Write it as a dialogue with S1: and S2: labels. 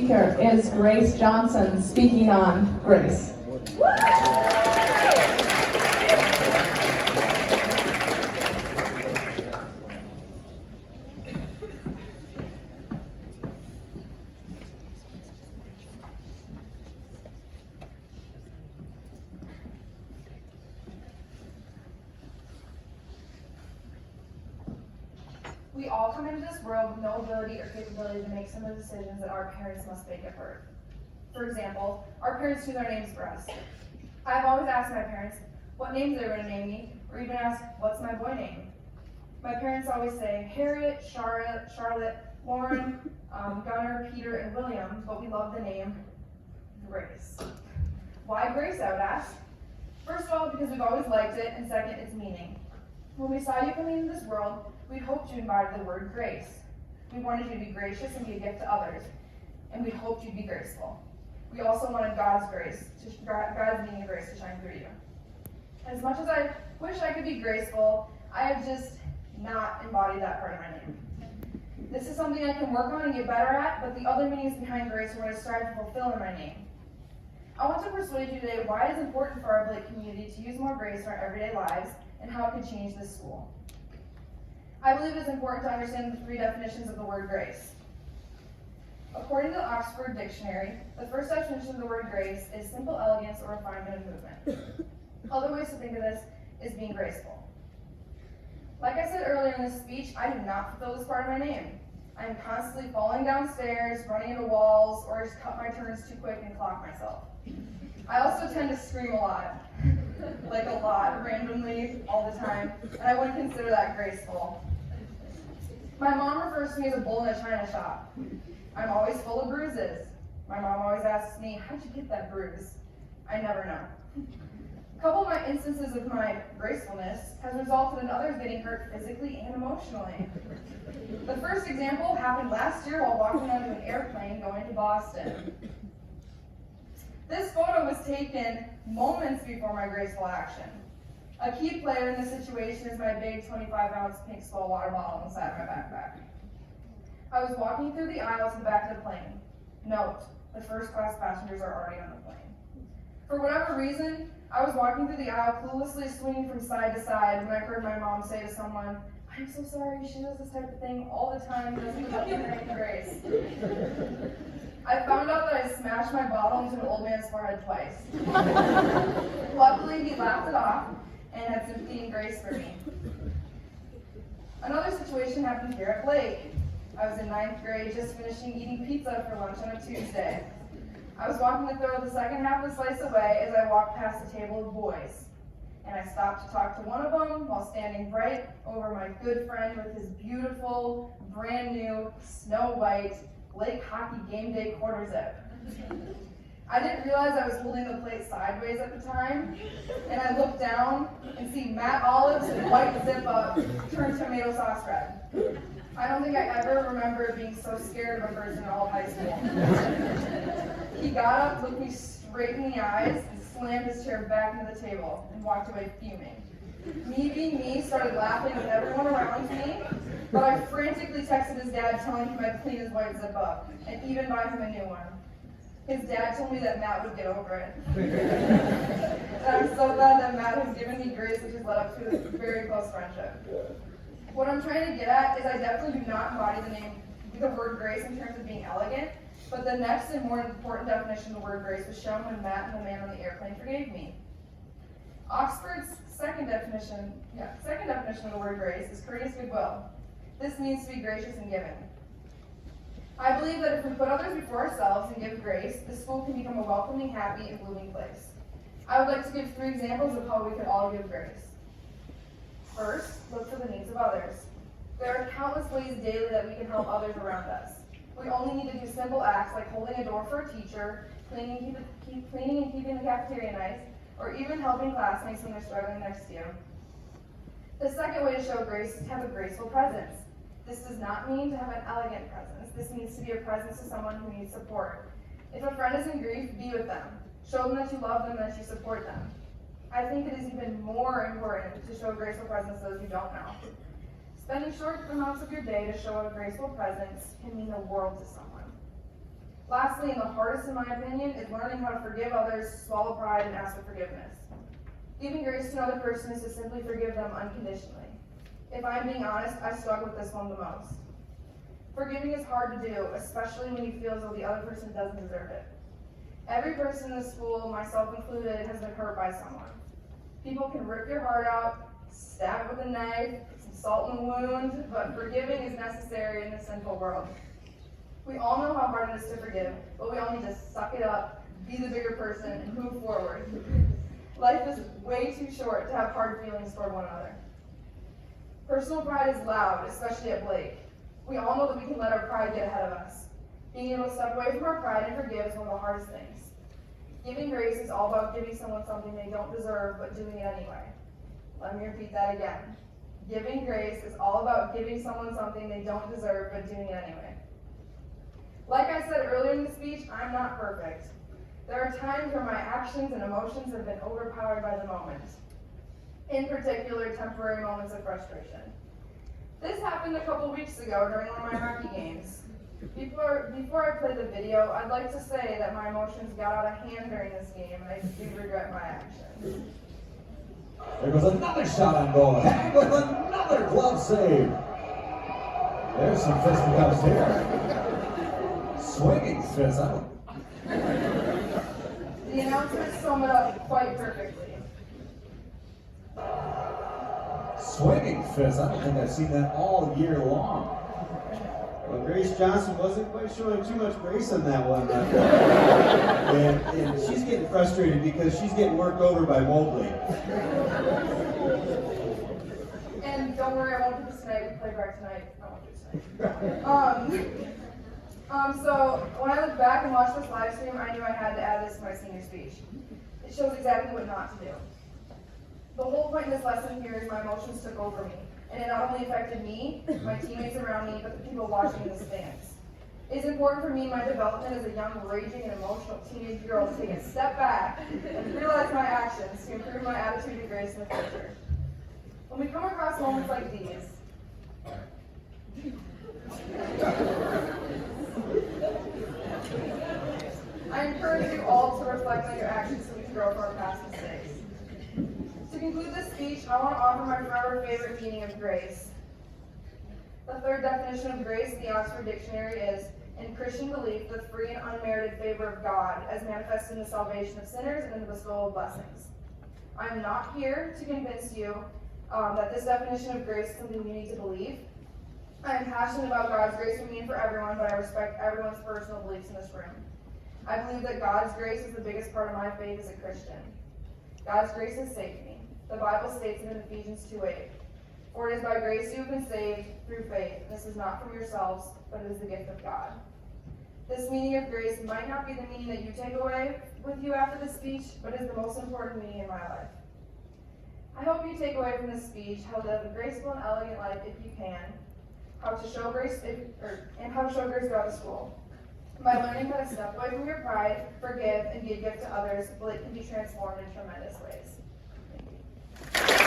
S1: speaker is Grace Johnson, speaking on grace.
S2: We all come into this world with no ability or capability to make some of the decisions that our parents must make at birth. For example, our parents choose our names for us. I've always asked my parents what names they were going to name me, or even asked, what's my boy name? My parents always say Harriet, Charlotte, Lauren, Gunnar, Peter, and William, but we love the name Grace. Why Grace, I would ask? First of all, because we've always liked it, and second, its meaning. When we saw you coming into this world, we hoped you embodied the word grace. We wanted you to be gracious and be a gift to others, and we hoped you'd be graceful. We also wanted God's meaning of grace to shine through you. As much as I wish I could be graceful, I have just not embodied that part of my name. This is something I can work on and get better at, but the other meanings behind grace are what I strive to fulfill in my name. I want to persuade you today why it is important for our Blake community to use more grace in our everyday lives and how it could change this school. I believe it's important to understand the three definitions of the word grace. According to the Oxford Dictionary, the first definition of the word grace is simple elegance or refinement of movement. Other ways to think of this is being graceful. Like I said earlier in this speech, I do not fulfill this part of my name. I am constantly falling downstairs, running into walls, or just cut my turns too quick and clock myself. I also tend to scream a lot, like a lot, randomly, all the time, and I wouldn't consider that graceful. My mom refers to me as a bull in a china shop. I'm always full of bruises. My mom always asks me, how'd you get that bruise? I never know. A couple of my instances of my gracefulness has resulted in others getting hurt physically and emotionally. The first example happened last year while walking onto an airplane going to Boston. This photo was taken moments before my graceful action. A key player in this situation is my big 25-ounce pink Skull water bottle on the side of my backpack. I was walking through the aisle to the back of the plane. Note, the first-class passengers are already on the plane. For whatever reason, I was walking through the aisle cluelessly swinging from side to side when I heard my mom say to someone, I'm so sorry, she does this type of thing all the time, doesn't help her name Grace. I found out that I smashed my bottle into an old man's forehead twice. Luckily, he laughed it off and had sympathy and grace for me. Another situation happened here at Blake. I was in 9th grade, just finishing eating pizza for lunch on a Tuesday. I was walking to throw the second half of the slice away as I walked past a table of boys. And I stopped to talk to one of them while standing right over my good friend with his beautiful, brand new, snow white, Lake hockey game day quarter zip. I didn't realize I was holding the plate sideways at the time, and I looked down and see Matt Olive's white zip up turn tomato sauce red. I don't think I ever remember being so scared of a person in all of high school. He got up, looked me straight in the eyes, and slammed his chair back into the table and walked away fuming. Me being me started laughing with everyone around me, but I frantically texted his dad telling him I'd clean his white zip up and even buy him a new one. His dad told me that Matt would get over it. And I'm so glad that Matt has given me grace, which has led up to a very close friendship. What I'm trying to get at is I definitely do not embody the word grace in terms of being elegant, but the next and more important definition of the word grace was shown when Matt and the man on the airplane forgave me. Oxford's second definition of the word grace is courteous goodwill. This means to be gracious and giving. I believe that if we put others before ourselves and give grace, the school can become a welcoming, happy, and blooming place. I would like to give 3 examples of how we could all give grace. First, look for the needs of others. There are countless ways daily that we can help others around us. We only need to do simple acts like holding a door for a teacher, cleaning and keeping the cafeteria nice, or even helping classmates when they're struggling next to you. The second way to show grace is to have a graceful presence. This does not mean to have an elegant presence. This means to be a presence to someone who needs support. If a friend is in grief, be with them. Show them that you love them and that you support them. I think it is even more important to show graceful presence to those you don't know. Spending short amounts of your day to show a graceful presence can mean the world to someone. Lastly, and the hardest in my opinion, is learning how to forgive others, swallow pride, and ask for forgiveness. Giving grace to another person is to simply forgive them unconditionally. If I'm being honest, I struggle with this one the most. Forgiving is hard to do, especially when you feel as though the other person doesn't deserve it. Every person in this school, myself included, has been hurt by someone. People can rip your heart out, stab it with a knife, some salt in the wound, but forgiving is necessary in this sinful world. We all know how hard it is to forgive, but we all need to suck it up, be the bigger person, and move forward. Life is way too short to have hard feelings toward one another. Personal pride is loud, especially at Blake. We all know that we can let our pride get ahead of us. Being able to step away from our pride and forgive is one of the hardest things. Giving grace is all about giving someone something they don't deserve, but doing it anyway. Let me repeat that again. Giving grace is all about giving someone something they don't deserve, but doing it anyway. Like I said earlier in the speech, I'm not perfect. There are times where my actions and emotions have been overpowered by the moment. In particular, temporary moments of frustration. This happened a couple weeks ago during one of my hockey games. Before I play the video, I'd like to say that my emotions got out of hand during this game, and I do regret my actions.
S3: There goes another shot on goal. And with another glove save. There's some fisticuffs here. Swinging fist.
S2: The announcers sum it up quite perfectly.
S3: Swinging fist. I don't think I've seen that all year long.
S4: Well, Grace Johnson wasn't quite showing too much grace on that one. And she's getting frustrated because she's getting worked over by Mobley.
S2: And don't worry, I won't do this tonight. We play back tonight. I won't do this tonight. So when I look back and watch this live stream, I knew I had to add this to my senior speech. It shows exactly what not to do. The whole point in this lesson here is my emotions took over me. And it not only affected me, my teammates around me, but the people watching in the stands. It's important for me in my development as a young, raging, and emotional teenage girl to take a step back and realize my actions to improve my attitude to grace in the future. When we come across moments like these, I encourage you all to reflect on your actions so we can grow from our past mistakes. To conclude this speech, I want to offer my forever favorite meaning of grace. The third definition of grace in the Oxford Dictionary is, in Christian belief, the free and unmerited favor of God, as manifested in the salvation of sinners and in the bestowal of blessings. I am not here to convince you that this definition of grace is something you need to believe. I am passionate about God's grace for me and for everyone, but I respect everyone's personal beliefs in this room. I believe that God's grace is the biggest part of my faith as a Christian. God's grace has saved me. The Bible states it in Ephesians 2:8. For it is by grace you have been saved through faith. This is not from yourselves, but it is the gift of God. This meaning of grace might not be the meaning that you take away with you after this speech, but is the most important meaning in my life. I hope you take away from this speech how to live a graceful and elegant life if you can, how to show grace and how to show grace throughout the school. By learning how to step away from your pride, forgive, and be a gift to others, Blake can be transformed in tremendous ways. Thank you.